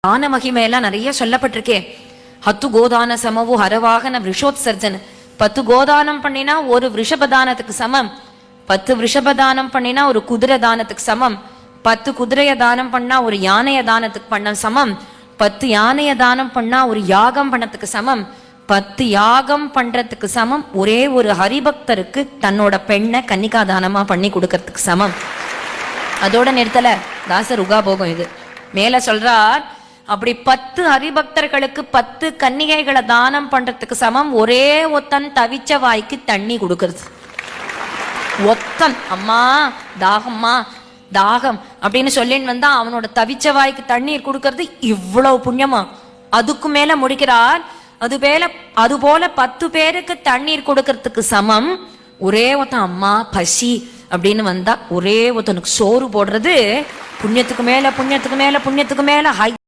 தான மகிமையெல்லாம் நிறைய சொல்லப்பட்டிருக்கே. 10 கோதான சமவு ஹரவாகன விஷோத்சர்ஜன். 10 கோதானம் பண்ணினா ஒரு விஷபதானத்துக்கு சமம். 10 விஷபதானம் பண்ணினா ஒரு குதிரை தானத்துக்கு சமம். 10 குதிரைய தானம் பண்ணா ஒரு யானைய தானத்துக்கு பண்ண சமம். 10 யானைய தானம் பண்ணா ஒரு யாகம் பண்ணத்துக்கு சமம். 10 யாகம் பண்றதுக்கு சமம் ஒரே ஒரு ஹரிபக்தருக்கு தன்னோட பெண்ணை கன்னிகா தானமா பண்ணி கொடுக்கறதுக்கு சமம். அதோட நிறுத்தல தாசர் உகாபோகம். இது மேல சொல்றார், அப்படி 10 ஹரிபக்தர்களுக்கு 10 கன்னிகைகளை தானம் பண்றதுக்கு சமம் ஒரே ஒத்தன் தவிச்ச வாய்க்கு தண்ணி கொடுக்கறது. ஒத்தன் அம்மா தாகம்மா தாகம் அப்படின்னு சொல்லின்னு வந்தா அவனோட தவிச்ச வாய்க்கு தண்ணீர் கொடுக்கறது இவ்வளவு புண்ணியமா. அதுக்கு மேல முடிக்கிறார், அது போல 10 பேருக்கு தண்ணீர் கொடுக்கறதுக்கு சமம் ஒரே ஒருத்தன் அம்மா பசி அப்படின்னு வந்தா ஒரே ஒருத்தனுக்கு சோறு போடுறது. புண்ணியத்துக்கு மேல புண்ணியத்துக்கு மேல புண்ணியத்துக்கு மேல